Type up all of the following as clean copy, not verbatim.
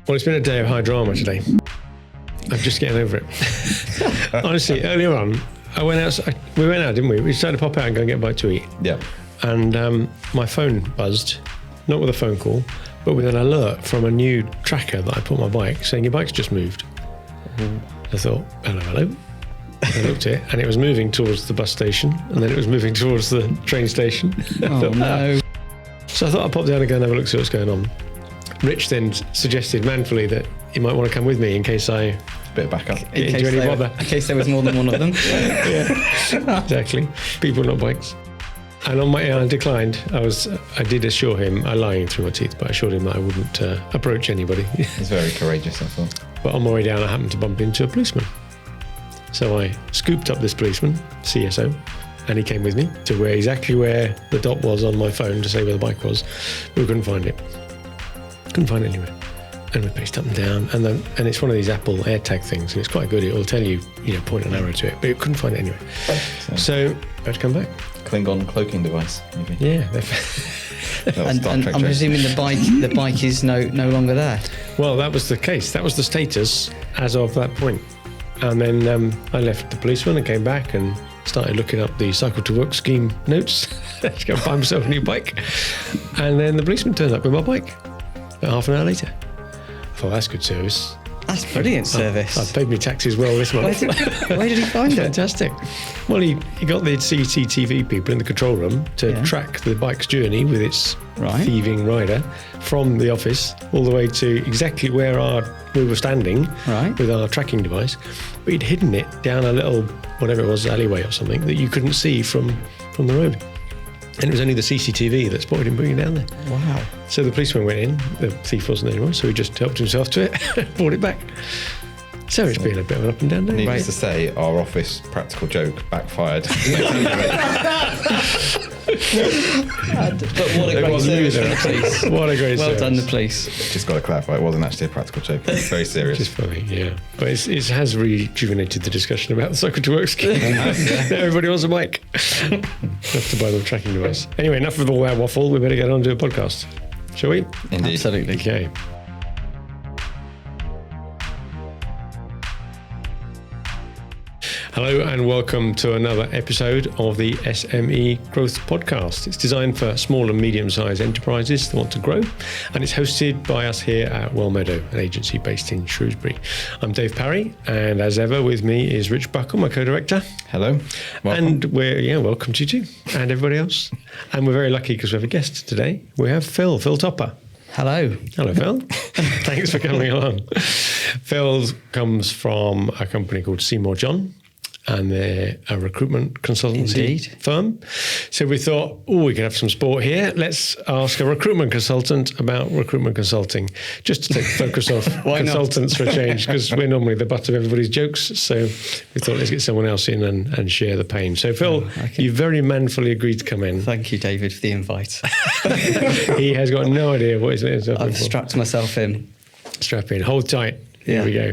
Well, it's been a day of high drama today. I'm just getting over it. Honestly, earlier on, we went out, didn't we? We decided to pop out and go and get a bite to eat. Yeah. And my phone buzzed, not with a phone call, but with an alert from a new tracker that I put on my bike saying your bike's just moved. I thought, hello. I looked at it and it was moving towards the bus station and then it was moving towards the train station. Oh, no. So I thought I'd pop down and go and have a look, see what's going on. Rich then suggested manfully that he might want to come with me in case I Bit of backup. get into any bother. In case there was more than one of them. Yeah, exactly. People, not bikes. And on my I declined. I did assure him, I lying through my teeth, but I assured him that I wouldn't approach anybody. It's very courageous, I thought. But on my way down, I happened to bump into a policeman. So I scooped up this policeman, CSO, and he came with me to exactly where the dot was on my phone to say where the bike was. But we couldn't find it. Couldn't find it anywhere. And we paced up and down, and it's one of these Apple AirTag things, and it's quite good. It'll tell you, point an arrow to it, but it couldn't find it anywhere. So I had to come back. Klingon cloaking device, maybe. Yeah. And I'm presuming the bike is no longer there. Well, that was the case. That was the status as of that point. And then I left the policeman and came back and started looking up the Cycle to Work scheme notes to go and buy myself a new bike. And then the policeman turned up with my bike about half an hour later. I thought, that's good service. That's brilliant service. I've paid my taxes well this month. Where did he find it? Fantastic. Well, he got the CCTV people in the control room to track the bike's journey with its thieving rider from the office all the way to exactly where we were standing with our tracking device. But he'd hidden it down a little, whatever it was, alleyway or something that you couldn't see from the road. And it was only the CCTV that spotted him bringing it down there. Wow. So the policeman went in, the thief wasn't anymore, so he just helped himself to it, brought it back. So it's been a bit of an up and down day. Needless to say, our office practical joke backfired. But what a great service for the police. What a great Well service. done, the police. Just got to clarify, it wasn't actually a practical joke. It's very serious. Just funny, yeah. But it has rejuvenated the discussion about the Cycle to Work scheme. Everybody wants a bike. Have to buy the tracking device. Anyway, enough of all that waffle. We better get on to a podcast. Shall we? Indeed. Absolutely. Okay. Hello and welcome to another episode of the SME Growth Podcast. It's designed for small and medium-sized enterprises that want to grow, and it's hosted by us here at Wellmeadow, an agency based in Shrewsbury. I'm Dave Parry, and as ever with me is Richard Buckle, my co-director. Hello. Welcome. And welcome to you too, and everybody else. And we're very lucky because we have a guest today. We have Phil Topper. Hello. Hello, Phil. Thanks for coming along. Phil comes from a company called Seymour John, and they're a recruitment consultancy firm. So we thought, we could have some sport here. Let's ask a recruitment consultant about recruitment consulting, just to take the focus off consultants for a change, because we're normally the butt of everybody's jokes. So we thought, let's get someone else in and share the pain. So Phil, you very manfully agreed to come in. Thank you, David, for the invite. He has got no idea what he's doing. I've strapped myself in. Strap in, hold tight. Here we go.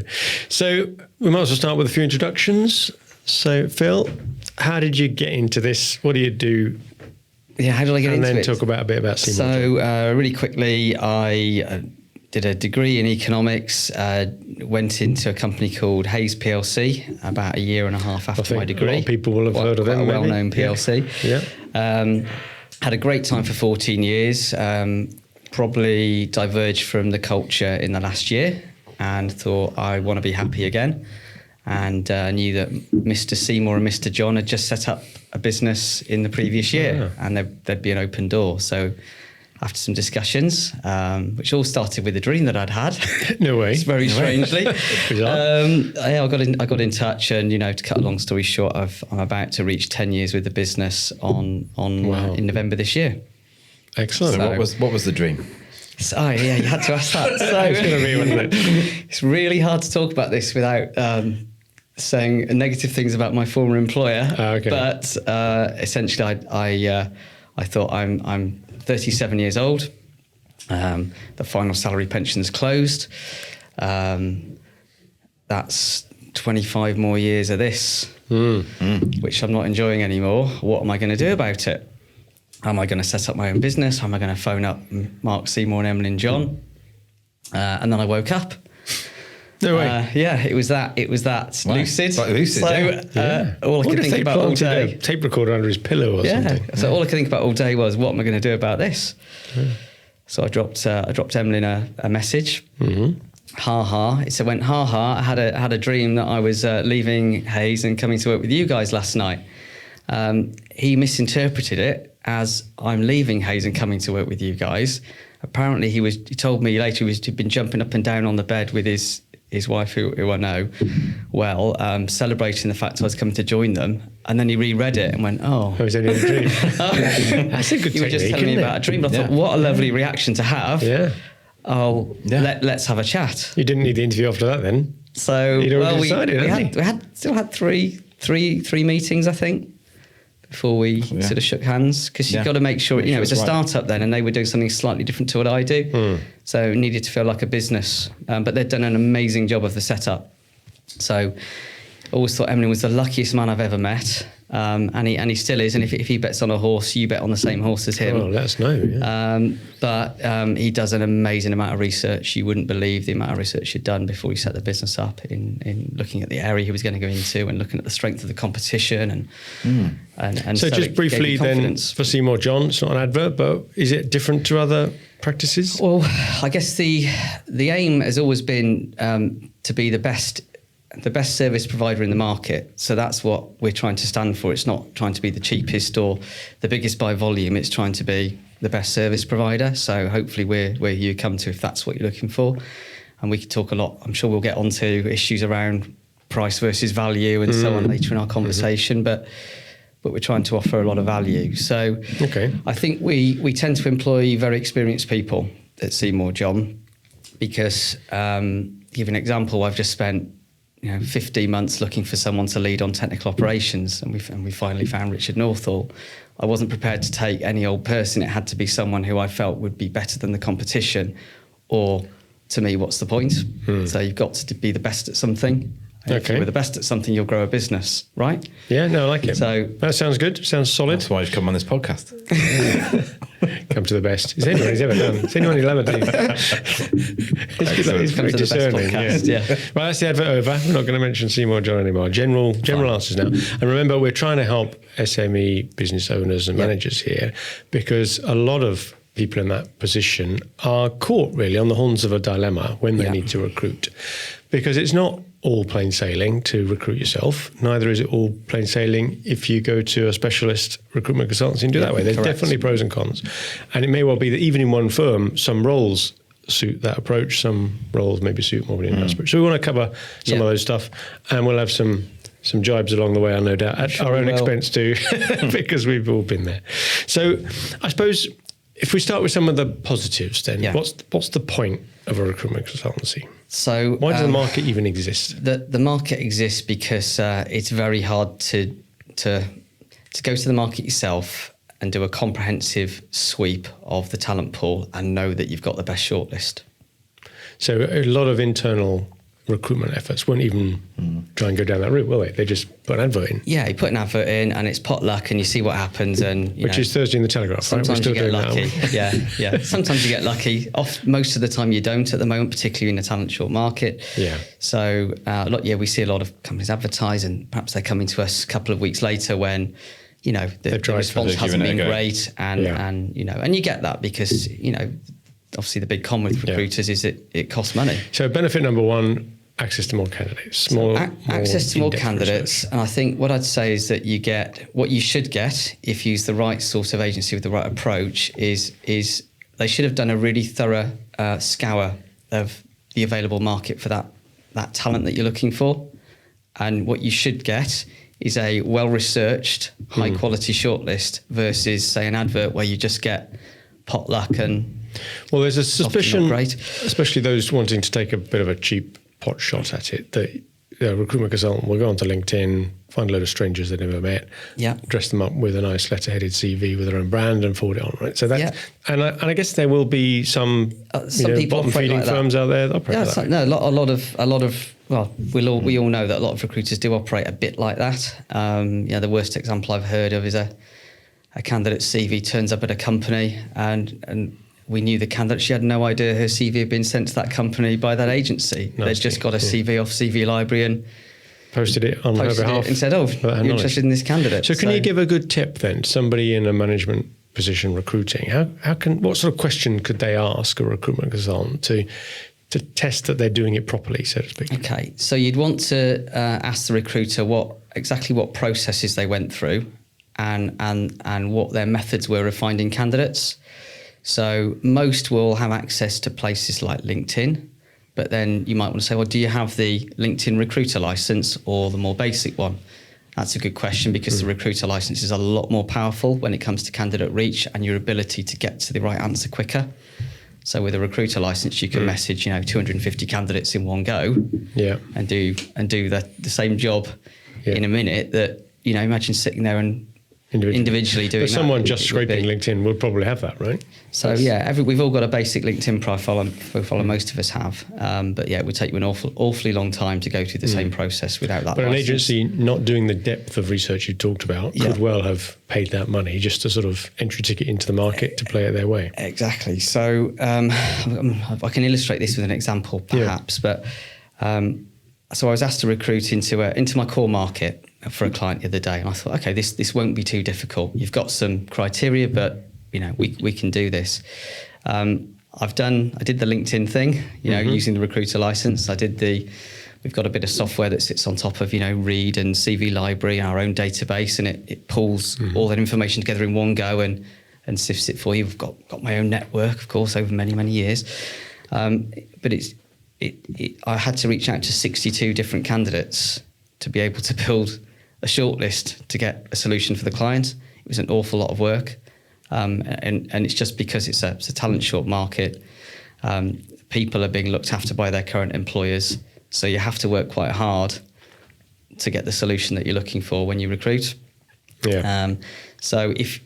So we might as well start with a few introductions. So, Phil, how did you get into this? What do you do? Yeah, how did I get into it? And then talk a bit about Seymour. So, really quickly, I did a degree in economics, went into a company called Hayes PLC about a year and a half after my degree. A lot of people will have heard of them. A well-known PLC. Yeah. Had a great time for 14 years, probably diverged from the culture in the last year and thought I want to be happy again. And knew that Mr. Seymour and Mr. John had just set up a business in the previous year, and there'd be an open door. So after some discussions, which all started with a dream that I'd had. No way. Very strangely. I got in touch, and to cut a long story short, I'm about to reach 10 years with the business in November this year. Excellent. So what was the dream? So you had to ask that. So it's going to be, wasn't it? It's really hard to talk about this without saying negative things about my former employer. Okay. But essentially, I thought I'm 37 years old. The final salary pension's closed. That's 25 more years of this, which I'm not enjoying anymore. What am I going to do about it? Am I going to set up my own business? Am I going to phone up Mark Seymour and Emily and John? And then I woke up. No way. Yeah, it was that Wow. lucid. It's like lucid, so yeah. all I What could if think they about all planted day. a tape recorder under his pillow or something? So all I could think about all day was, what am I going to do about this? So I dropped Emlyn a message. Mm-hmm. It went I had a dream that I was leaving Hayes and coming to work with you guys last night. He misinterpreted it as I'm leaving Hayes and coming to work with you guys. Apparently he told me later he'd been jumping up and down on the bed with his wife, who I know well, celebrating the fact I was coming to join them. And then he reread it and went, oh. It was only a dream. That's a good You were just telling me about a dream. I thought, what a lovely reaction to have. Yeah. Oh, let's have a chat. You didn't need the interview after that then? So, You'd already decided, we still had three meetings, I think, before we sort of shook hands, because you've got to make sure, it's a startup then, and they were doing something slightly different to what I do. So it needed to feel like a business. But they'd done an amazing job of the setup. So I always thought Emlyn was the luckiest man I've ever met. And he still is. And if he bets on a horse, you bet on the same horse as him. Oh, let us know. Yeah. But he does an amazing amount of research. You wouldn't believe the amount of research he'd done before he set the business up in looking at the area he was going to go into and looking at the strength of the competition. And so just briefly then, for Seymour John, it's not an advert, but is it different to other practices? Well, I guess the aim has always been to be the best service provider in the market. So that's what we're trying to stand for. It's not trying to be the cheapest or the biggest by volume. It's trying to be the best service provider. So hopefully we're where you come to if that's what you're looking for. And we could talk a lot. I'm sure we'll get onto issues around price versus value and so on later in our conversation. But we're trying to offer a lot of value. So I think we tend to employ very experienced people at Seymour John because, give an example, I've just spent 15 months looking for someone to lead on technical operations, and we finally found Richard Northall. I wasn't prepared to take any old person. It had to be someone who I felt would be better than the competition, or to me, what's the point? So you've got to be the best at something. If you're the best at something, you'll grow a business, right? Yeah, no, I like it. So that sounds good. Sounds solid. That's why you come on this podcast. Come to the best. Is anyone he's ever done? It's anyone he'll ever do. He's very discerning. Yeah. Right, that's the advert over. We're not going to mention Seymour John anymore. General answers now. And remember, we're trying to help SME business owners and managers here, because a lot of people in that position are caught really on the horns of a dilemma when they need to recruit, because it's not all plain sailing to recruit yourself. Neither is it all plain sailing if you go to a specialist recruitment consultancy and do it that way. There's definitely pros and cons. And it may well be that even in one firm, some roles suit that approach, some roles maybe suit more in another. So we want to cover some of those stuff, and we'll have some jibes along the way, no doubt, at our own expense too, because we've all been there. So I suppose if we start with some of the positives then, what's the point of a recruitment consultancy? So why does the market even exist? The market exists because it's very hard to go to the market yourself and do a comprehensive sweep of the talent pool and know that you've got the best shortlist. So a lot of internal recruitment efforts won't even try and go down that route, will they? They just put an advert in. Yeah, you put an advert in and it's potluck and you see what happens. And which is Thursday in the Telegraph, right? Sometimes you get lucky. Yeah. Sometimes you get lucky. Most of the time you don't at the moment, particularly in a talent short market. Yeah. So we see a lot of companies advertise, and perhaps they're coming to us a couple of weeks later when the response hasn't been great, and you get that because obviously the big con with recruiters is it costs money. So benefit number one, access to more candidates. Access to more candidates. And I think what I'd say is that you get what you should get if you use the right sort of agency with the right approach is they should have done a really thorough scour of the available market for that talent that you're looking for. And what you should get is a well-researched, high-quality shortlist versus, say, an advert where you just get potluck and... Well, there's a suspicion, especially those wanting to take a bit of a cheap pot shot at it, that a recruitment consultant will go onto LinkedIn, find a load of strangers they've never met, dress them up with a nice letter-headed CV with their own brand and forward it on, right? So that, and I guess there will be some bottom-feeding firms out there that operate like that. No, a lot of. Well, we all know that a lot of recruiters do operate a bit like that. The worst example I've heard of is a candidate CV turns up at a company and we knew the candidate. She had no idea her CV had been sent to that company by that agency. They'd just got a CV off CV Library and posted it on her behalf and said, "Oh, you're interested in this candidate." So can you give a good tip then? Somebody in a management position recruiting, what sort of question could they ask a recruitment consultant to test that they're doing it properly, so to speak? Okay, so you'd want to ask the recruiter exactly what processes they went through, and what their methods were of finding candidates. So most will have access to places like LinkedIn, but then you might want to say, well, do you have the LinkedIn recruiter license or the more basic one? That's a good question, because the recruiter license is a lot more powerful when it comes to candidate reach and your ability to get to the right answer quicker. So with a recruiter license, you can message 250 candidates in one go, and do the same job in a minute. That imagine sitting there and individually doing. But someone that, just scraping LinkedIn would probably have that, right? So we've all got a basic LinkedIn profile, and most of us have. But it would take you an awfully long time to go through the same process without that. But license. an agency not doing the depth of research you talked about could well have paid that money just a sort of entry ticket into the market to play it their way. Exactly. So I can illustrate this with an example, perhaps. But so I was asked to recruit into my core market for a client the other day, and I thought, okay, this won't be too difficult. You've got some criteria, but we can do this. I did the LinkedIn thing, using the recruiter license. We've got a bit of software that sits on top of Read and CV Library, our own database, and it pulls all that information together in one go and sifts it for you. We've got my own network, of course, over many, many years. But I had to reach out to 62 different candidates to be able to build a shortlist to get a solution for the client. It was an awful lot of work. And it's just because it's a talent short market. People are being looked after by their current employers. So you have to work quite hard to get the solution that you're looking for when you recruit. Yeah. So if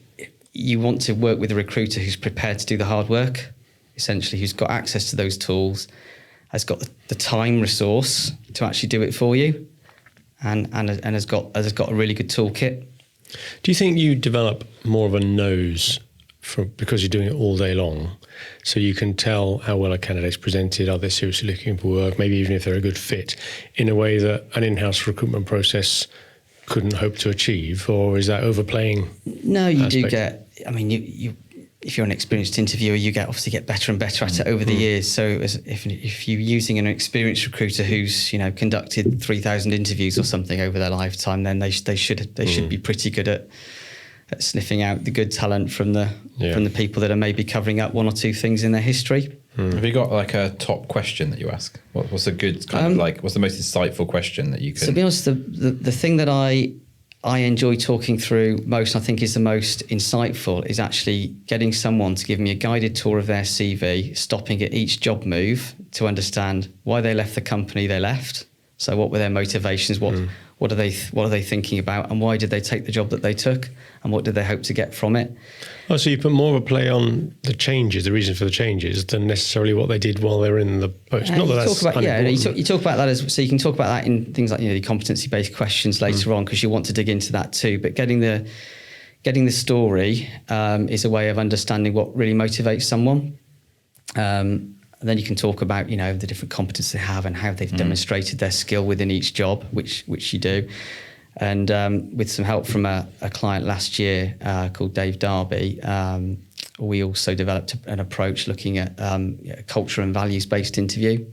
you want to work with a recruiter who's prepared to do the hard work, essentially who's got access to those tools, has got the time resource to actually do it for you, and has got a really good toolkit. Do you think you develop more of a nose because you're doing it all day long, so you can tell how well a candidate's presented, are they seriously looking for work, maybe even if they're a good fit, in a way that an in-house recruitment process couldn't hope to achieve? Or is that overplaying? No, you do get, you if you're an experienced interviewer, you obviously get better and better at it over the years. So if you're using an experienced recruiter who's conducted 3,000 interviews or something over their lifetime, then they should be pretty good at sniffing out the good talent from the people that are maybe covering up one or two things in their history. Have you got like a top question that you ask? What's a good what's the most insightful question that you can? To be honest, the thing that I enjoy talking through most, I think is the most insightful, is actually getting someone to give me a guided tour of their CV, stopping at each job move to understand why they left the company they left. So what were their motivations? What are they thinking about? And why did they take the job that they took? And what did they hope to get from it? Oh, so you put more of a play on the changes, the reason for the changes, than necessarily what they did while they were in the post. Not that that's unimportant. You talk about that so you can talk about that in things like the competency-based questions later on, because you want to dig into that too. But getting the story is a way of understanding what really motivates someone. And then you can talk about the different competencies they have and how they've demonstrated their skill within each job, which you do. And with some help from a client last year called Dave Darby, we also developed an approach looking at a culture and values-based interview,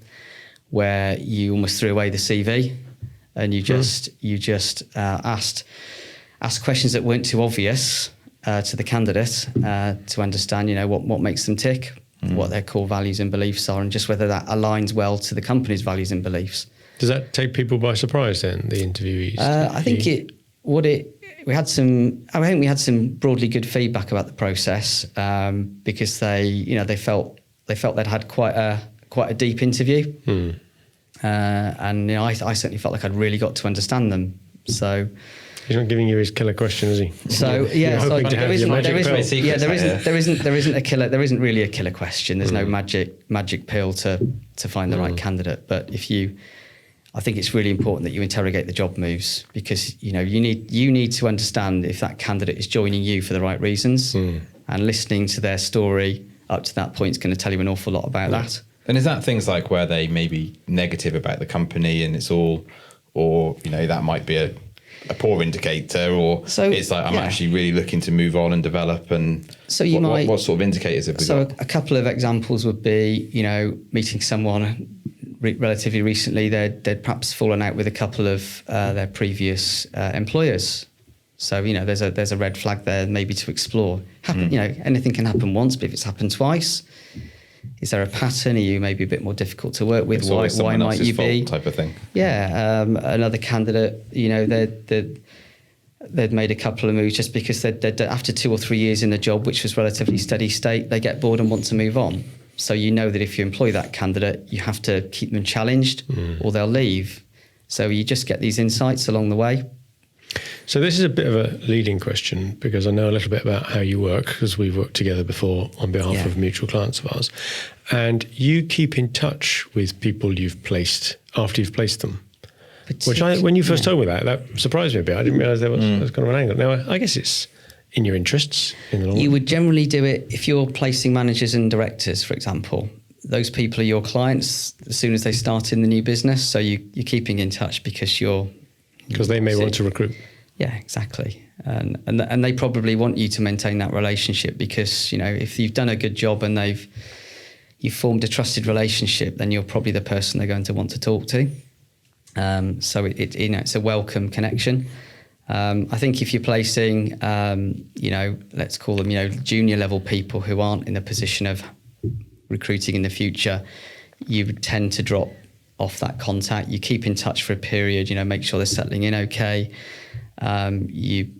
where you almost threw away the CV and you just asked questions that weren't too obvious to the candidate to understand what makes them tick, what their core values and beliefs are, and just whether that aligns well to the company's values and beliefs. Does that take people by surprise then, the interviewees? I think we had some broadly good feedback about the process, because they felt they'd had quite a deep interview, and I certainly felt like I'd really got to understand them. So he's not giving you his killer question, is he? So there isn't really a killer question. There's no magic pill to find the right candidate. But I think it's really important that you interrogate the job moves, because you need to understand if that candidate is joining you for the right reasons, and listening to their story up to that point is going to tell you an awful lot about that. And is that things like where they may be negative about the company and it's all, or, you know, that might be a poor indicator, or so, it's like, I'm actually really looking to move on and develop, and so you what sort of indicators have we got? So a couple of examples would be, you know, meeting someone relatively recently, they'd perhaps fallen out with a couple of their previous employers. So, you know, there's a red flag there maybe to explore. You know, anything can happen once, but if it's happened twice, is there a pattern? Are you maybe a bit more difficult to work with? Why might you be? Type of thing. Yeah. Another candidate, you know, they'd made a couple of moves just because they'd after 2 or 3 years in the job, which was relatively steady state, they get bored and want to move on. So you know that if you employ that candidate, you have to keep them challenged or they'll leave. So you just get these insights along the way. So this is a bit of a leading question because I know a little bit about how you work, because we've worked together before on behalf of mutual clients of ours. And you keep in touch with people you've placed after you've placed them. Which when you first told me that surprised me a bit. I didn't realise there was kind of an angle. Now, I guess it's in your interests in the long run. You would generally do it if you're placing managers and directors, for example. Those people are your clients as soon as they start in the new business. So you're keeping in touch because they may want to recruit. Yeah, exactly. And they probably want you to maintain that relationship because, you know, if you've done a good job and you've formed a trusted relationship, then you're probably the person they're going to want to talk to. So it's a welcome connection. I think if you're placing, you know, let's call them, you know, junior level people who aren't in a position of recruiting in the future, you would tend to drop off that contact. You keep in touch for a period, you know, make sure they're settling in okay. You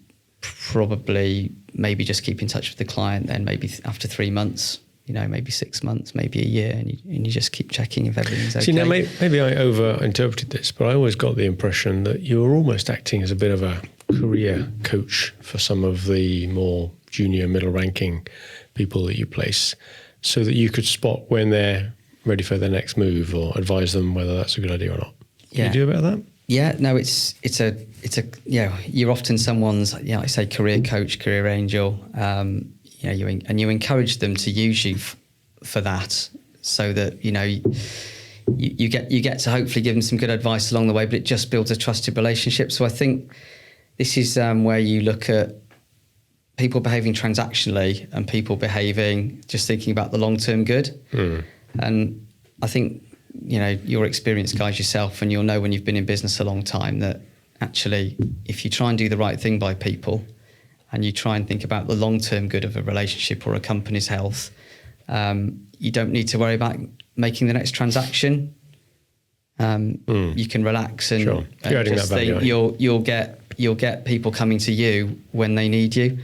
probably maybe just keep in touch with the client then maybe after 3 months, you know, maybe 6 months, maybe a year, and you just keep checking if everything's okay. See, now maybe I over-interpreted this, but I always got the impression that you were almost acting as a bit of a career coach for some of the more junior, middle-ranking people that you place, so that you could spot when they're ready for their next move or advise them whether that's a good idea or not. Can you do a bit of that? Yeah, no, it's a you're often someone's, you know, I say career coach, career angel. You know, you encourage them to use you for that, so that, you know, you get to hopefully give them some good advice along the way, but it just builds a trusted relationship. So I think this is where you look at people behaving transactionally and people behaving just thinking about the long-term good. And I think, you know, your experience guides yourself, and you'll know when you've been in business a long time that actually if you try and do the right thing by people and you try and think about the long-term good of a relationship or a company's health, you don't need to worry about making the next transaction. You can relax and just think you'll get people coming to you when they need you.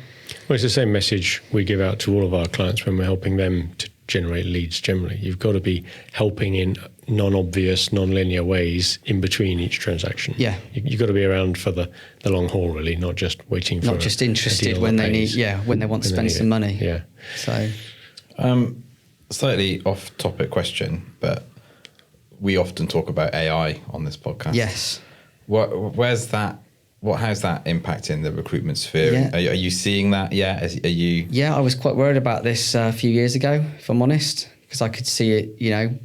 Well, it's the same message we give out to all of our clients when we're helping them to generate leads generally. You've got to be helping in non-obvious, non-linear ways in between each transaction. Yeah. You've got to be around for the long haul, really, not just waiting for not just interested when they need, when they want to spend some money. Yeah. So, slightly off-topic question, but we often talk about AI on this podcast. Yes. How's that impacting the recruitment sphere? Yeah. Are you seeing that? Yeah. Are you? Yeah, I was quite worried about this a few years ago, if I'm honest, because I could see it, you know,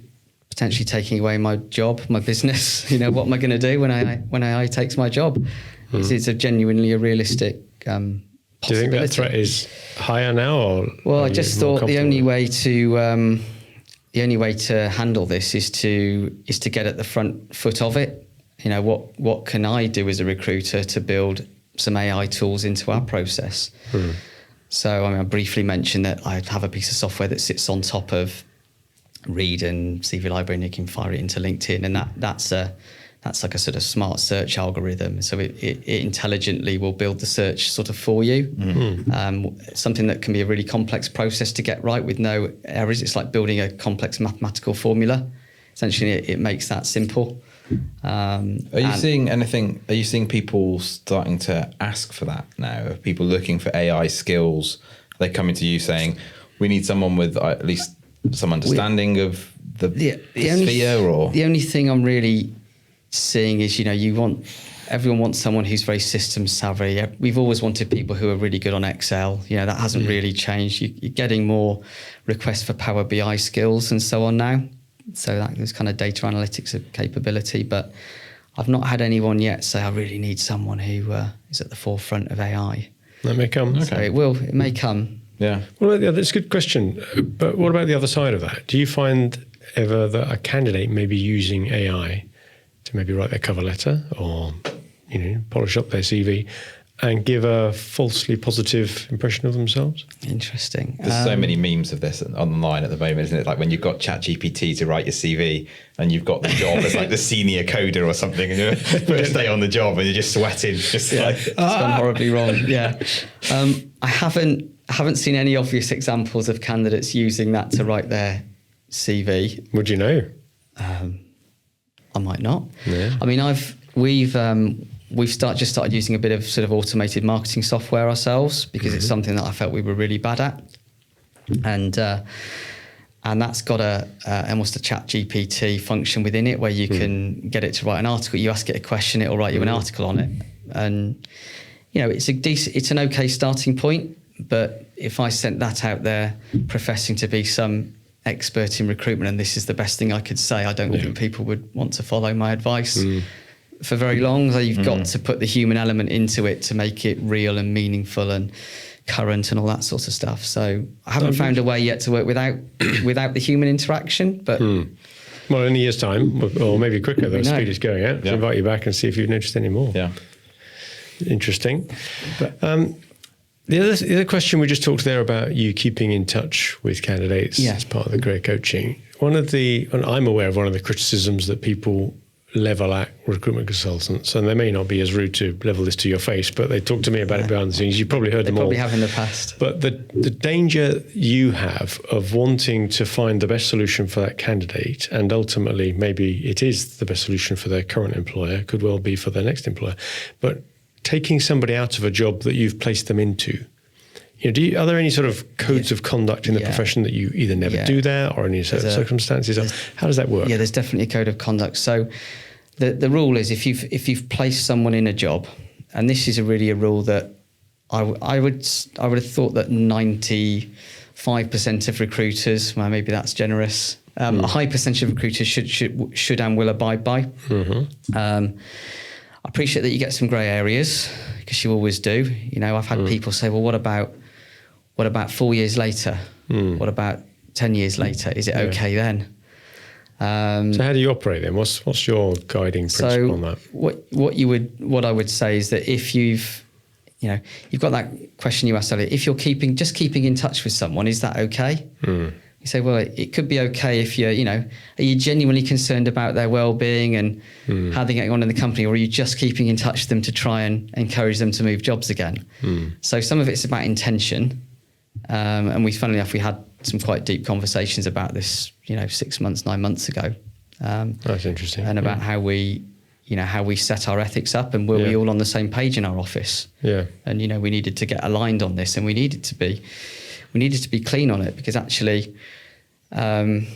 potentially taking away my job, my business. You know, what am I going to do when AI takes my job? It's a genuinely a realistic possibility. Do you think that threat is higher now, or? Well, I just thought the only way to handle this is to get at the front foot of it. You know, what can I do as a recruiter to build some AI tools into our process? So I briefly mentioned that I have a piece of software that sits on top of Read and CV Library, and you can fire it into LinkedIn, and that's like a sort of smart search algorithm. So it intelligently will build the search sort of for you. Something that can be a really complex process to get right with no errors. It's like building a complex mathematical formula. Essentially, it makes that simple. Are you seeing anything? Are you seeing people starting to ask for that now? Are people looking for AI skills? Are they coming to you saying, "We need someone with at least some understanding of the sphere"? Or the only thing I'm really seeing is, you know, you want everyone wants someone who's very system savvy. We've always wanted people who are really good on Excel. That hasn't really changed. You're getting more requests for Power BI skills and so on now. So that is kind of data analytics capability. But I've not had anyone yet say, I really need someone who is at the forefront of AI. That may come. So it may come. Yeah. Well, that's a good question. But what about the other side of that? Do you find ever that a candidate may be using AI to maybe write their cover letter or, polish up their CV and give a falsely positive impression of themselves? Interesting. There's so many memes of this online at the moment, isn't it? Like when you've got ChatGPT to write your CV and you've got the job as like the senior coder or something, and you're first day on the job and you're just sweating, it's gone horribly wrong. Yeah. I haven't seen any obvious examples of candidates using that to write their CV. Would you know? I might not. Yeah. I mean, we've just started using a bit of sort of automated marketing software ourselves because it's something that I felt we were really bad at, and that's got almost a ChatGPT function within it where you can get it to write an article. You ask it a question, it'll write you an article on it, and it's an okay starting point. But if I sent that out there professing to be some expert in recruitment and this is the best thing I could say, I don't think people would want to follow my advice for very long. So you've got to put the human element into it to make it real and meaningful and current and all that sort of stuff. So I haven't found a way yet to work without the human interaction. But well, in a year's time, or maybe quicker, the speed is going out. Invite you back and see if you've noticed any more. Yeah. Interesting. But, the other question we just talked there about you keeping in touch with candidates as part of the career coaching. I'm aware of one of the criticisms that people level at recruitment consultants, and they may not be as rude to level this to your face, but they talk to me about it behind the scenes. You probably heard them all. They probably have in the past. But the danger you have of wanting to find the best solution for that candidate, and ultimately maybe it is the best solution for their current employer, could well be for their next employer, but taking somebody out of a job that you've placed them into. Are there any sort of codes of conduct in the profession that you either never do that or any certain circumstances? How does that work? Yeah, there's definitely a code of conduct. So the rule is if you've placed someone in a job, and this is really a rule that I would have thought that 95% of recruiters, well, maybe that's generous, a high percentage of recruiters should and will abide by. I appreciate that you get some grey areas because you always do. I've had people say, well, what about 4 years later? What about 10 years later? Is it okay then? So how do you operate then? What's your guiding principle on that? What I would say is that if you've got that question you asked earlier, if you're keeping in touch with someone, is that okay? You say, well, it could be okay if are you genuinely concerned about their well-being and how they're getting on in the company, or are you just keeping in touch with them to try and encourage them to move jobs again? So some of it's about intention. And funnily enough, we had some quite deep conversations about this, 6 months, 9 months ago. That's interesting. And about how we set our ethics up and were we all on the same page in our office? Yeah. And, we needed to get aligned on this, and we needed to be clean on it because actually, again,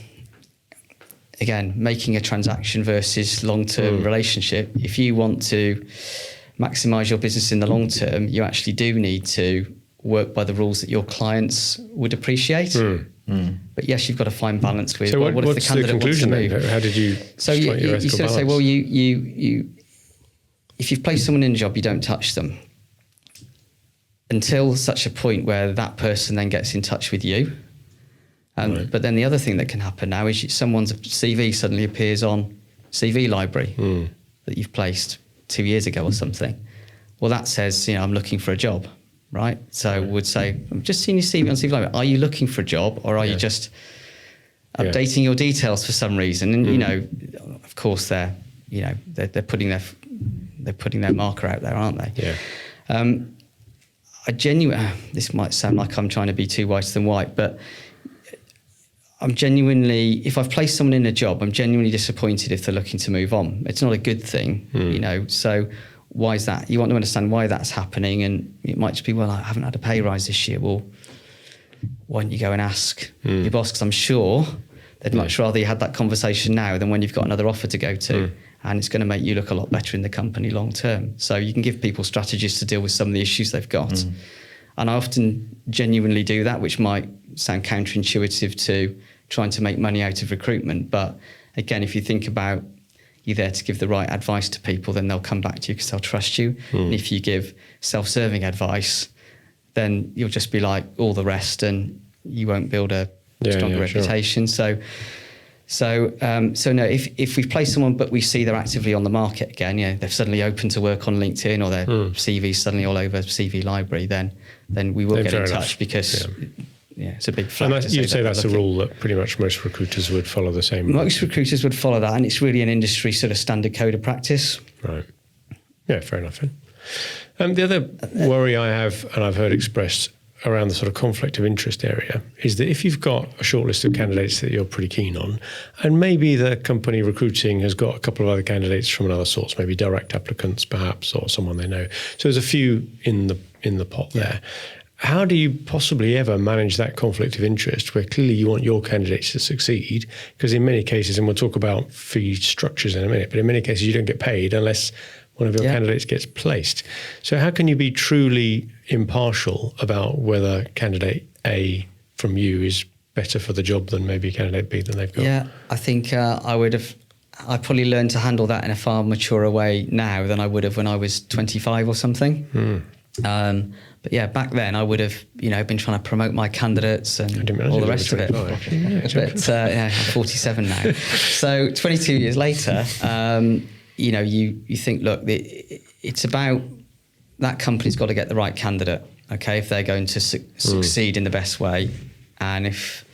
making a transaction versus long-term relationship, if you want to maximize your business in the long term, you actually do need to work by the rules that your clients would appreciate. But yes, you've got to find balance with. So what if what's the conclusion then? How did you? So you sort of say, well, you if you've placed someone in a job, you don't touch them until such a point where that person then gets in touch with you. But then the other thing that can happen now is someone's CV suddenly appears on CV library that you've placed 2 years ago or something. Well, that says, I'm looking for a job, right? So would say, I've just seen your CV on CV library. Are you looking for a job, or are you just updating your details for some reason? And of course they're putting their marker out there, aren't they? Yeah. This might sound like I'm trying to be too white than white, but I'm genuinely, if I've placed someone in a job, I'm genuinely disappointed if they're looking to move on. It's not a good thing, so why is that? You want to understand why that's happening, and it might just be, well, I haven't had a pay rise this year. Well, why don't you go and ask your boss? Because I'm sure they'd much rather you had that conversation now than when you've got another offer to go to. and it's going to make you look a lot better in the company long term. So you can give people strategies to deal with some of the issues they've got. And I often genuinely do that, which might sound counterintuitive to trying to make money out of recruitment. But again, if you think about you're there to give the right advice to people, then they'll come back to you because they'll trust you. And if you give self-serving advice, then you'll just be like all the rest and you won't build a stronger reputation. Sure. So no, if we've placed someone but we see they're actively on the market again, they're suddenly open to work on LinkedIn or their CV's suddenly all over CV Library, then we will get in touch because it's a big factor. And you'd say that's a rule that pretty much most recruiters would follow the same. Most recruiters would follow that, and it's really an industry sort of standard code of practice. Right. Yeah, fair enough. The other worry I have, and I've heard expressed around the sort of conflict of interest area, is that if you've got a short list of candidates that you're pretty keen on, and maybe the company recruiting has got a couple of other candidates from another source, maybe direct applicants perhaps, or someone they know. So there's a few in the pot there. How do you possibly ever manage that conflict of interest where clearly you want your candidates to succeed? Because in many cases, and we'll talk about fee structures in a minute, but in many cases you don't get paid unless one of your candidates gets placed. So how can you be truly impartial about whether candidate A from you is better for the job than maybe candidate B that they've got? Yeah, I think I probably learned to handle that in a far maturer way now than I would have when I was 25 or something. But yeah, back then I would have, been trying to promote my candidates and all the rest of it. But I'm 47 now. So 22 years later, you think, look, it's about that company's got to get the right candidate, okay, if they're going to succeed in the best way. And if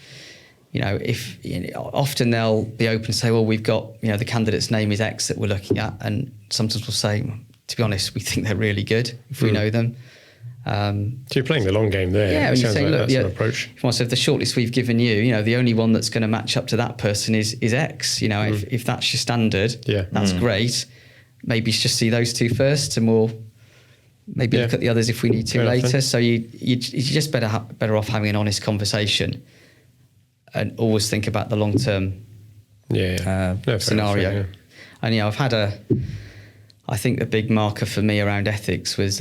often they'll be open to say, well, we've got, the candidate's name is X that we're looking at. And sometimes we'll say, to be honest, we think they're really good if we know them. So you're playing the long game there. Yeah, it sounds like that's an approach. So if the shortlist we've given you, the only one that's going to match up to that person is X. If that's your standard, that's great. Maybe just see those two first, and we'll maybe look at the others if we need to later. So you're just better off having an honest conversation, and always think about the long term scenario. Enough, And I've had I think the big marker for me around ethics was.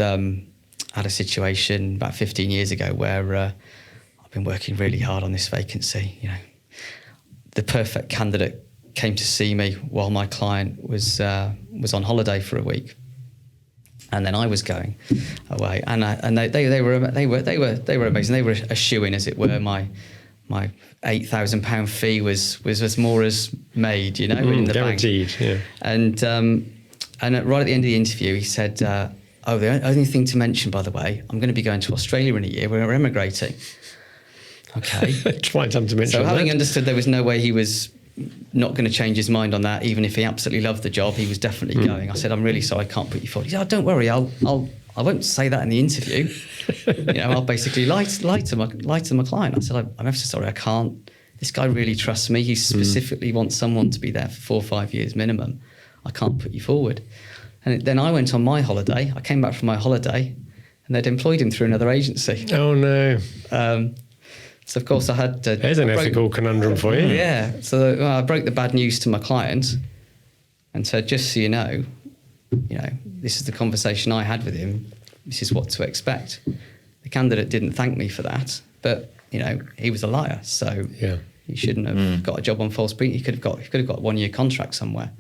I had a situation about 15 years ago where I've been working really hard on this vacancy. The perfect candidate came to see me while my client was on holiday for a week, and then I was going away. And they were amazing. They were a shoe-in, as it were. My £8,000 fee was more as made, in the guaranteed, bank. Yeah. And right at the end of the interview, he said. The only thing to mention, by the way, I'm going to be going to Australia in a year. We're emigrating. Okay. Find something to mention. So having understood there was no way he was not going to change his mind on that, even if he absolutely loved the job, he was definitely going. I said, I'm really sorry, I can't put you forward. He said, don't worry, I won't say that in the interview. I'll basically lie to my client. I said, I'm ever so sorry, I can't. This guy really trusts me. He specifically wants someone to be there for 4 or 5 years minimum. I can't put you forward. And then I went on my holiday. I came back from my holiday and they'd employed him through another agency. Oh, no. So, of course, I had to... There's an ethical conundrum for you. Yeah. So I broke the bad news to my client and said, just so you know, this is the conversation I had with him. This is what to expect. The candidate didn't thank me for that, but, he was a liar. So he shouldn't have got a job on false pretense. He could have got a 1-year contract somewhere.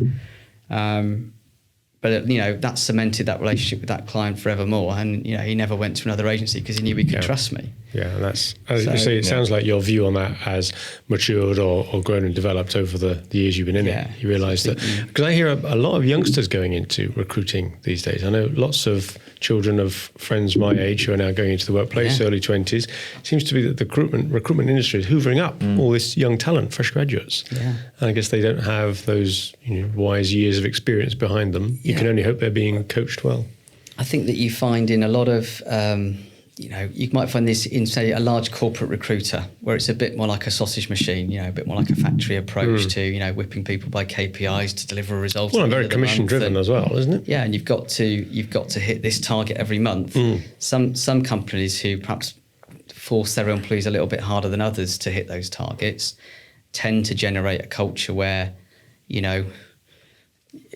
But, that cemented that relationship with that client forevermore. And, he never went to another agency because he knew he could trust me. Yeah, and that's, as you say, it sounds like your view on that has matured or grown and developed over the years you've been in it. You realise that, because I hear a lot of youngsters going into recruiting these days. I know lots of children of friends my age who are now going into the workplace, early 20s. It seems to be that the recruitment industry is hoovering up all this young talent, fresh graduates. Yeah. And I guess they don't have those wise years of experience behind them. You can only hope they're being coached well. I think that you find in a lot of... you might find this in, say, a large corporate recruiter where it's a bit more like a sausage machine, a bit more like a factory approach to, whipping people by KPIs to deliver a result. Well, and very commission driven as well, isn't it? Yeah, and you've got to hit this target every month. Some companies who perhaps force their employees a little bit harder than others to hit those targets tend to generate a culture where,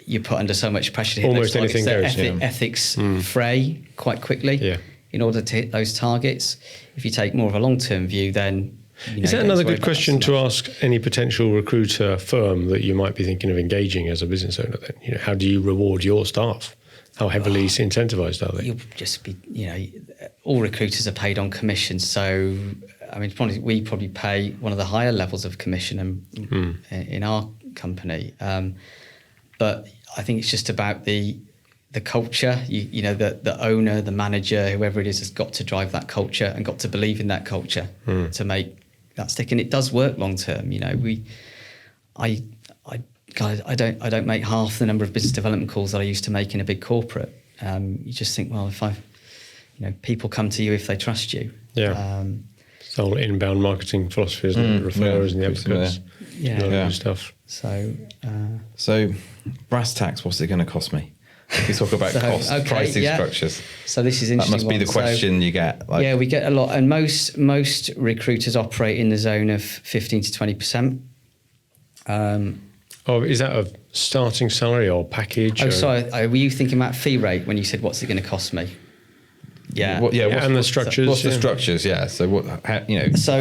you're put under so much pressure to hit Almost those targets. anything goes. Ethics fray quite quickly. Yeah. In order to hit those targets. If you take more of a long-term view, then is that another good question to ask any potential recruiter firm that you might be thinking of engaging as a business owner? Then, how do you reward your staff? How heavily incentivized are they? You'll just be, all recruiters are paid on commission. So, I mean, we probably pay one of the higher levels of commission in our company. But I think it's just about the culture. The owner, the manager, whoever it is, has got to drive that culture and got to believe in that culture to make that stick. And it does work long term. I don't make half the number of business development calls that I used to make in a big corporate. You just think, well, if people come to you if they trust you. Yeah. It's the whole inbound marketing philosophy, isn't it? Referrers and the applicants. Yeah. Stuff. So brass tacks, what's it going to cost me? We talk about pricing structures. So this is interesting. That must be the question you get. We get a lot, and most recruiters operate in the zone of 15 to 20%. Is that a starting salary or package? Sorry. Were you thinking about fee rate when you said what's it going to cost me? Yeah. And the structures. What's the structures? Yeah. So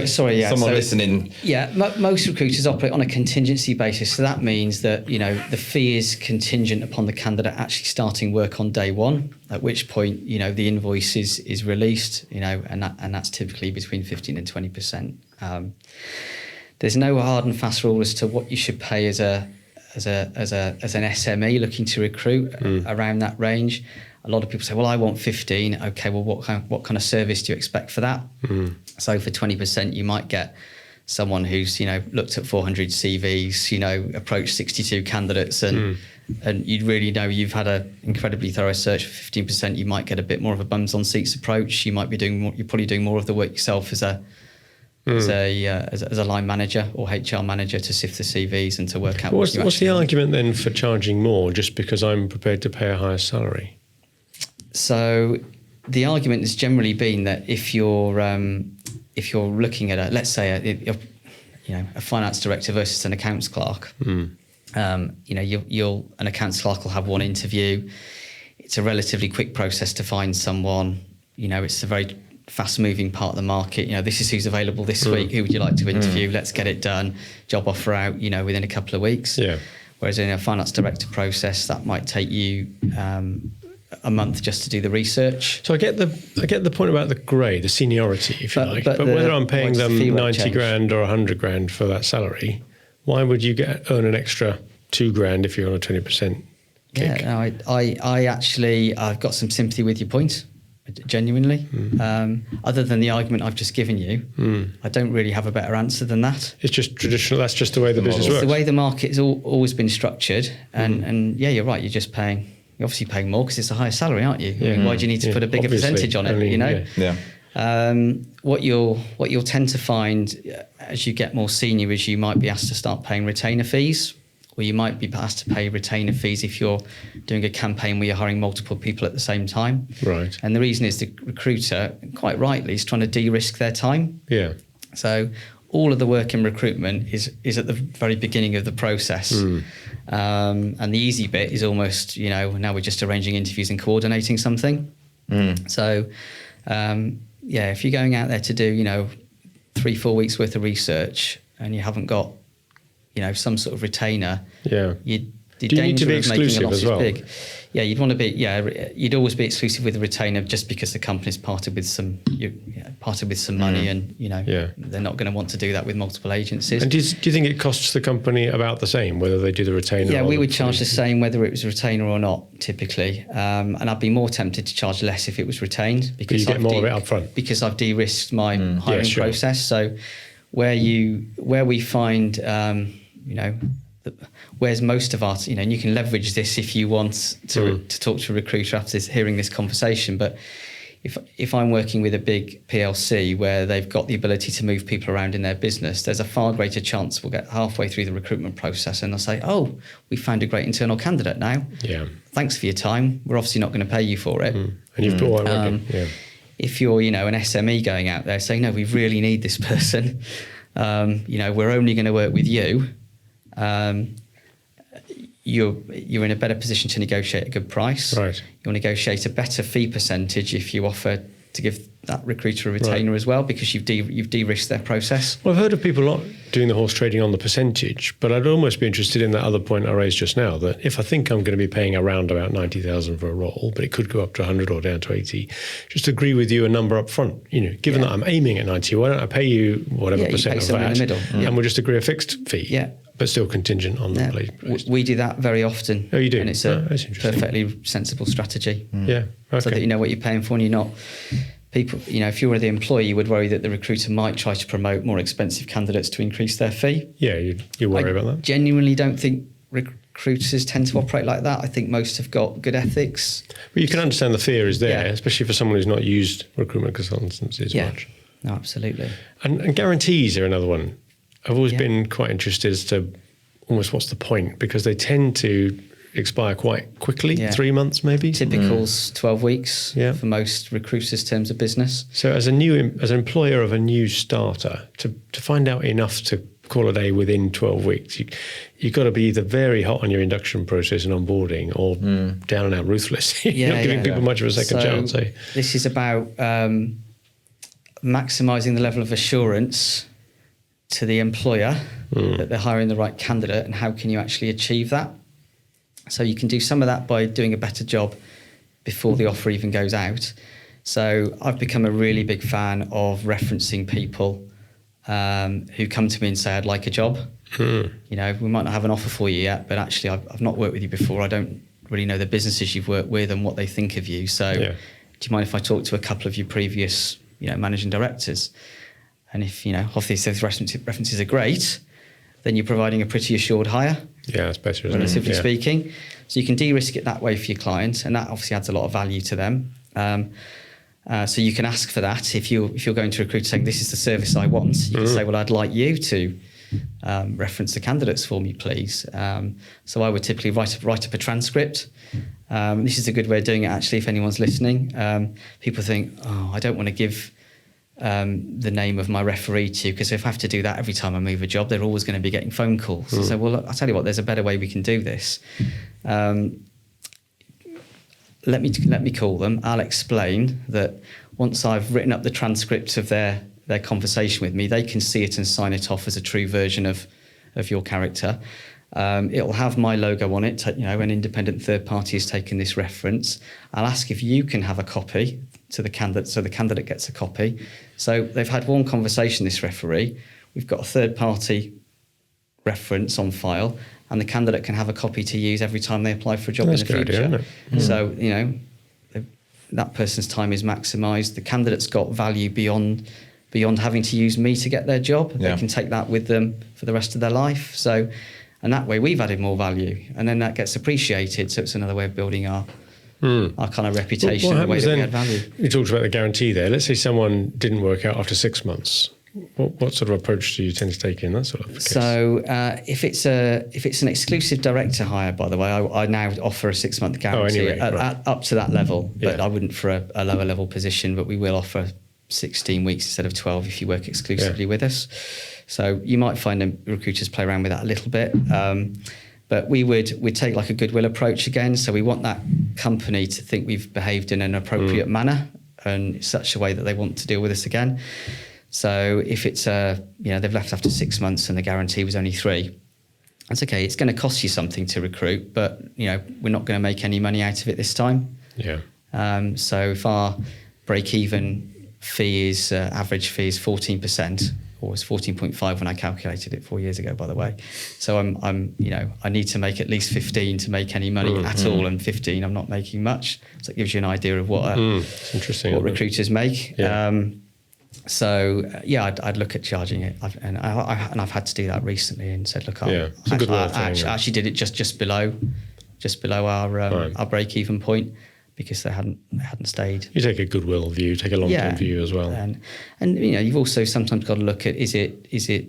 someone listening. Yeah. Most recruiters operate on a contingency basis. So that means that, the fee is contingent upon the candidate actually starting work on day one, at which point, the invoice is released, and that's typically between 15 and 20%. There's no hard and fast rule as to what you should pay as an SME looking to recruit around that range. A lot of people say, well, I want 15. Okay, well, what kind of service do you expect for that? So for 20%, you might get someone who's, looked at 400 CVs, approached 62 candidates and you really know you've had an incredibly thorough search. For 15%, you might get a bit more of a bums on seats approach. You might be you're probably doing more of the work yourself as a line manager or HR manager to sift the CVs and to work out what's the argument then for charging more just because I'm prepared to pay a higher salary? So the argument has generally been that if you're looking at let's say a finance director versus an accounts clerk, an accounts clerk will have one interview. It's a relatively quick process to find someone. It's a very fast-moving part of the market. This is who's available this week. Who would you like to interview? Let's get it done. Job offer out. Within a couple of weeks. Yeah. Whereas in a finance director process, that might take you a month just to do the research. So I get the point about the grade, the seniority, if you like. But whether I'm paying them 90 grand or 100 grand for that salary, why would you earn an extra 2 grand if you're on a 20% kick? Yeah, I've got some sympathy with your point. Genuinely, other than the argument I've just given you, I don't really have a better answer than that. It's just traditional. That's just the way the business works. It's the way the market has always been structured, and you're right. You're obviously paying more because it's a higher salary, aren't you? Yeah. I mean, why do you need to put a bigger percentage on it? Yeah. What you'll tend to find as you get more senior is you might be asked to start paying retainer fees. Or you might be asked to pay retainer fees if you're doing a campaign where you're hiring multiple people at the same time. Right. And the reason is the recruiter, quite rightly, is trying to de-risk their time. Yeah. So all of the work in recruitment is at the very beginning of the process. And the easy bit is almost, now we're just arranging interviews and coordinating something. So, if you're going out there to do, 3-4 weeks worth of research and you haven't got some sort of retainer. Yeah. Do you need to be exclusive as well? Big. Yeah, you'd want to be. Yeah, you'd always be exclusive with a retainer just because the company's parted with some money, and they're not going to want to do that with multiple agencies. And do you think it costs the company about the same whether they do the retainer? Yeah, we would charge the same whether it was a retainer or not, typically. And I'd be more tempted to charge less if it was retained because you get more of it up front. Because I've de-risked my hiring process. So where we find where's most of our, and you can leverage this if you want to talk to a recruiter after hearing this conversation. But if I'm working with a big PLC where they've got the ability to move people around in their business, there's a far greater chance we'll get halfway through the recruitment process and they'll say, "Oh, we found a great internal candidate now. Yeah, thanks for your time. We're obviously not going to pay you for it." And you've put one working. Yeah. If you're, an SME going out there saying, "No, we really need this person. We're only going to work with you." you're in a better position to negotiate a good price. Right. You'll negotiate a better fee percentage if you offer to give that recruiter a retainer as well, because you've de-risked their process. Well, I've heard of people not doing the horse trading on the percentage, but I'd almost be interested in that other point I raised just now, that if I think I'm going to be paying around about 90,000 for a role, but it could go up to 100 or down to 80, just agree with you a number up front. Given that I'm aiming at 90, why don't I pay you whatever percent of that, in the middle. And we'll just agree a fixed fee. Yeah. But still contingent on the place. We do that very often. Oh, you do? And it's a perfectly sensible strategy. Yeah. Okay. So that you know what you're paying for and you're not... People, if you were the employee, you would worry that the recruiter might try to promote more expensive candidates to increase their fee. Yeah, you worry about that. I genuinely don't think recruiters tend to operate like that. I think most have got good ethics. But you can understand the fear is there, especially for someone who's not used recruitment consultancy as much. No, absolutely. And guarantees are another one. I've always been quite interested as to almost what's the point, because they tend to expire quite quickly, 3 months maybe. Typical's 12 weeks for most recruiters' terms of business. So as an employer of a new starter, to find out enough to call a day within 12 weeks, you've got to be either very hot on your induction process and onboarding, or down and out ruthless. You're not giving people much of a second chance. This is about maximising the level of assurance to the employer that they're hiring the right candidate, and how can you actually achieve that? So you can do some of that by doing a better job before the offer even goes out. So I've become a really big fan of referencing people who come to me and say, I'd like a job. We might not have an offer for you yet, but actually I've not worked with you before. I don't really know the businesses you've worked with and what they think of you. So do you mind if I talk to a couple of your previous managing directors? And if, obviously those references are great, then you're providing a pretty assured hire. Yeah, that's better, isn't relatively speaking. So you can de-risk it that way for your client, and that obviously adds a lot of value to them. So you can ask for that if you're going to recruit saying, this is the service I want. You can say, well, I'd like you to reference the candidates for me, please. So I would typically write up a transcript. This is a good way of doing it, actually, if anyone's listening. People think, I don't want to give the name of my referee to you, because if I have to do that every time I move a job, they're always going to be getting phone calls. So, well, look, I'll tell you what, there's a better way we can do this. Let me call them. I'll explain that once I've written up the transcript of their conversation with me, they can see it and sign it off as a true version of your character. It'll have my logo on it. An independent third party has taken this reference. I'll ask if you can have a copy to the candidate, so the candidate gets a copy. So they've had one conversation, this referee. We've got a third party reference on file, and the candidate can have a copy to use every time they apply for a job in the future. Idea, isn't it? So that person's time is maximised. The candidate's got value beyond having to use me to get their job. They can take that with them for the rest of their life. So, and that way we've added more value, and then that gets appreciated. So it's another way of building our kind of reputation, the way that we add value. You talked about the guarantee there. Let's say someone didn't work out after 6 months. What sort of approach do you tend to take in that sort of case? So if it's an exclusive director hire, by the way, I now offer a 6-month guarantee up to that level. But I wouldn't for a lower level position. But we will offer 16 weeks instead of 12 if you work exclusively with us. So you might find that recruiters play around with that a little bit. But we'd take like a goodwill approach again. So we want that company to think we've behaved in an appropriate manner and in such a way that they want to deal with us again. So if it's they've left after 6 months and the guarantee was only 3, that's okay. It's going to cost you something to recruit, but we're not going to make any money out of it this time. Yeah. So if our break-even fee is average fee is 14%, or was 14.5 when I calculated it 4 years ago, by the way. So I need to make at least 15 to make any money at all, and 15 I'm not making much. So it gives you an idea of what recruiters make. Yeah. I'd look at charging it, I've had to do that recently and said, look, I actually did it just below our break-even point, because they hadn't stayed. You take a goodwill view, take a long-term view as well, and you've also sometimes got to look at is it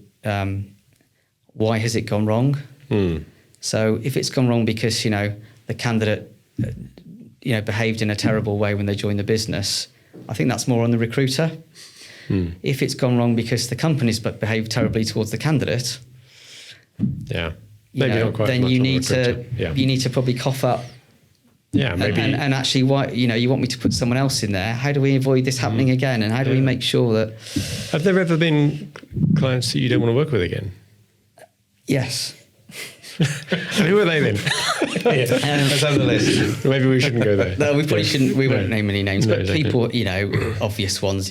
why has it gone wrong? So if it's gone wrong because the candidate behaved in a terrible way when they joined the business, I think that's more on the recruiter. If it's gone wrong because the company's behaved terribly towards the candidate, then you need to probably cough up. Yeah, maybe. And actually, why you want me to put someone else in there? How do we avoid this happening again? And how do we make sure that? Have there ever been clients that you don't want to work with again? Yes. And who are they then? Let's have the list. Maybe we shouldn't go there. No, we probably shouldn't. We won't name any names, but exactly. people, obvious ones.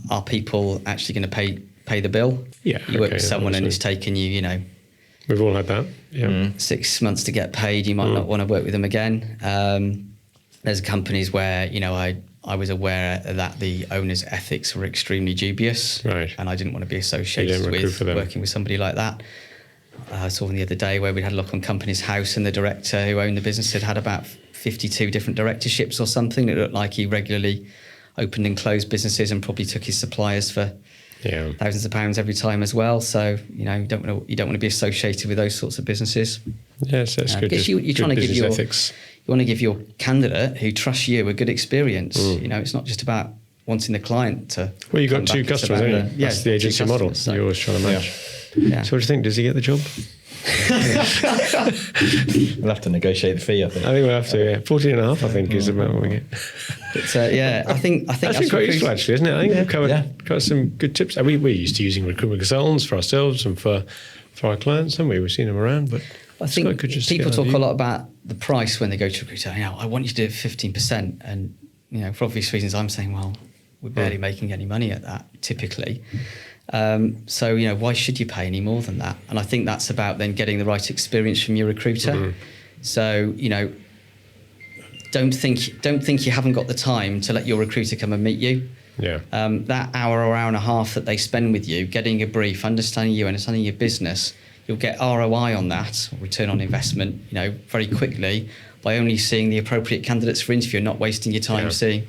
Are people actually going to pay the bill? Yeah, you work with someone obviously. and it's taken you, We've all had that. Yeah. 6 months to get paid. You might not want to work with them again. There's companies where I was aware that the owner's ethics were extremely dubious, right? And I didn't want to be associated with working with somebody like that. I saw one the other day where we'd had a look on Companies House, and the director who owned the business had about 52 different directorships or something. It looked like he regularly opened and closed businesses and probably took his suppliers for thousands of pounds every time as well. So you don't want to be associated with those sorts of businesses. Yes, that's good. Because you're trying to give your ethics. You want to give your candidate who trusts you a good experience. It's not just about wanting the client to. Well, you've got 2 customers, haven't you? That's the agency model. So. You're always trying to match. Yeah. So what do you think? Does he get the job? We'll have to negotiate the fee, I think. We'll have to. Yeah. 14.5, I think, is about what we get. But, I think that's quite useful, actually, isn't it? I think we've covered some good tips. We're used to using recruitment consultants for ourselves and for our clients, haven't we? We've seen them around, but I think people talk a lot about the price when they go to recruiter. I want you to do it 15%, and for obvious reasons, I'm saying, well, we're barely making any money at that typically. So why should you pay any more than that? And I think that's about then getting the right experience from your recruiter. So don't think you haven't got the time to let your recruiter come and meet you. Yeah. That hour or hour and a half that they spend with you, getting a brief, understanding you, understanding your business, you'll get ROI on that, return on investment, very quickly by only seeing the appropriate candidates for interview and not wasting your time seeing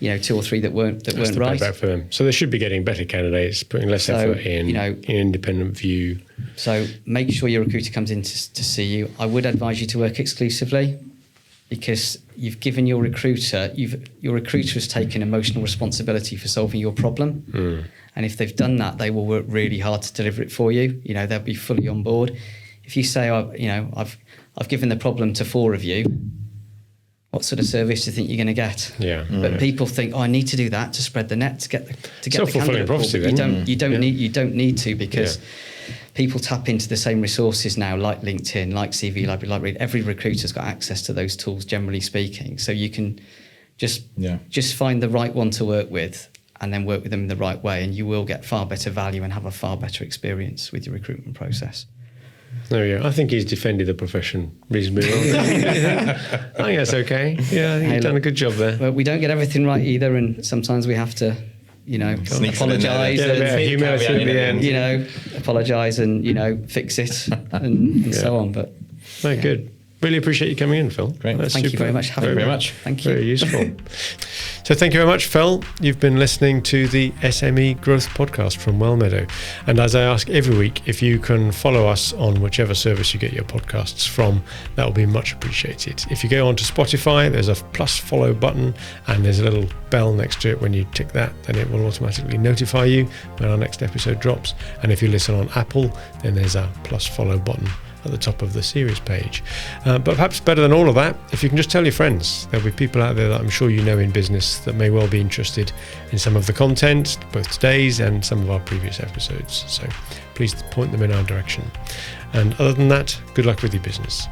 2 or 3 that weren't right. Payback for them. So they should be getting better candidates, putting less effort in, an independent view. So make sure your recruiter comes in to see you. I would advise you to work exclusively, because you've given your recruiter has taken emotional responsibility for solving your problem. And if they've done that, they will work really hard to deliver it for you. They'll be fully on board. If you say, I've given the problem to 4 of you, what sort of service do you think you're going to get? Yeah. But people think, I need to do that to spread the net to get the candidate. Prophecy, then. You don't need to, because people tap into the same resources now, like LinkedIn, like CV Library, like Read. Every recruiter's got access to those tools, generally speaking. So you can just find the right one to work with, and then work with them in the right way, and you will get far better value and have a far better experience with your recruitment process. There we go. I think he's defended the profession reasonably well. I think that's okay. Yeah, I think he's done a good job there. Well, we don't get everything right either, and sometimes we have to, apologise humility at the end. Apologise and fix it and so on. But good. Really appreciate you coming in, Phil. Great. Thank you very much. Very much. Thank you. Very useful. So thank you very much, Phil. You've been listening to the SME Growth Podcast from Wellmeadow. And as I ask every week, if you can follow us on whichever service you get your podcasts from, that will be much appreciated. If you go onto Spotify, there's a plus follow button, and there's a little bell next to it. When you tick that, then it will automatically notify you when our next episode drops. And if you listen on Apple, then there's a plus follow button at the top of the series page. But perhaps better than all of that, if you can just tell your friends. There'll be people out there that I'm sure you know in business that may well be interested in some of the content, both today's and some of our previous episodes. So please point them in our direction. And other than that, good luck with your business.